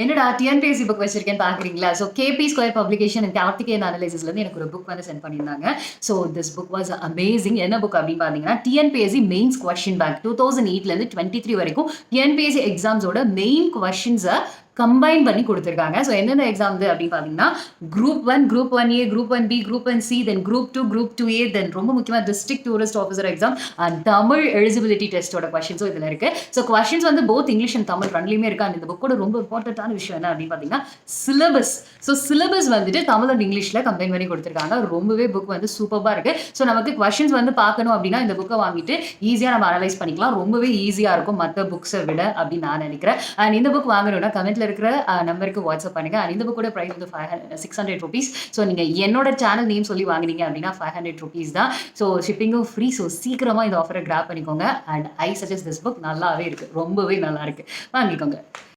என்னடா TNPSC book வச்சிருக்கேன்னு பாக்குறீங்களா? So KB square publication and Karthikeyan அனலைசிஸ்லேருந்து எனக்கு ஒரு புக் வந்து சென்ட் பண்ணியிருந்தாங்க. So this book was amazing. என்ன புக் அப்படின்னு பார்த்தீங்கன்னா, டிஎன்பிஎஸ்சி மெயின்ஸ் கொஸ்டின் பேங்க் 2008லேருந்து 23 வரைக்கும் டிஎன்பிஎஸ்சி எக்ஸாம்ஸோட மெயின் கொஸ்டின்ஸை கம்பைன் பண்ணி கொடுத்துருக்காங்க. ஸோ எந்தெந்த எக்ஸாம் அப்படின்னு பார்த்தீங்கன்னா, group 1, group 1A, group 1B, group 1C, then group 2, group 2A, then ரொம்ப முக்கியமாக district tourist officer exam and Tamil eligibility டெஸ்ட்டோட கொஸ்டின்ஸும் இதில் இருக்கு. ஸோ கொஸ்டின்ஸ் வந்து போத் இங்கிலீஷ் அண்ட் தமிழ் ரெண்டுலையுமே இருக்கு. அண்ட் இந்த புக்கோட ரொம்ப இம்பார்ட்டன்டான விஷயம் என்ன அப்படின்னு பார்த்தீங்கன்னா, சிலபஸ். ஸோ சிலபஸ் வந்துட்டு தமிழ் அண்ட் இங்கிலீஷில் கம்பைன் பண்ணி கொடுத்துருக்காங்க. ரொம்பவே புக் வந்து சூப்பராக இருக்கு. ஸோ நமக்கு கொஸ்டின்ஸ் வந்து பார்க்கணும் அப்படின்னா இந்த புக்கை வாங்கிட்டு ஈஸியாக நம்ம அனலைஸ் பண்ணிக்கலாம். ரொம்பவே ஈஸியாக இருக்கும் மற்ற புக்ஸை விட அப்படின்னு நான் நினைக்கிறேன். அண்ட் இந்த புக் வாங்கணும்னா கமெண்ட்ல இருக்கிற நம்பருக்கு வாட்ஸ்அப் பண்ணுங்க. அண்ட் இந்த புக்கோட பிரைஸ் வந்து 600 rupees. ஸோ நீங்கள் என்னோட சேனல் நேம் சொல்லி வாங்கினீங்க அப்படின்னா 500 rupees தான். So ஷிப்பிங்கும் free. ஸோ சீக்கிரமாக இந்த ஆஃபரை கிராப் பண்ணிக்கோங்க. And I suggest this book நல்லாவே இருக்கு. ரொம்பவே நல்லா இருக்கு. வாங்கிக்கோங்க.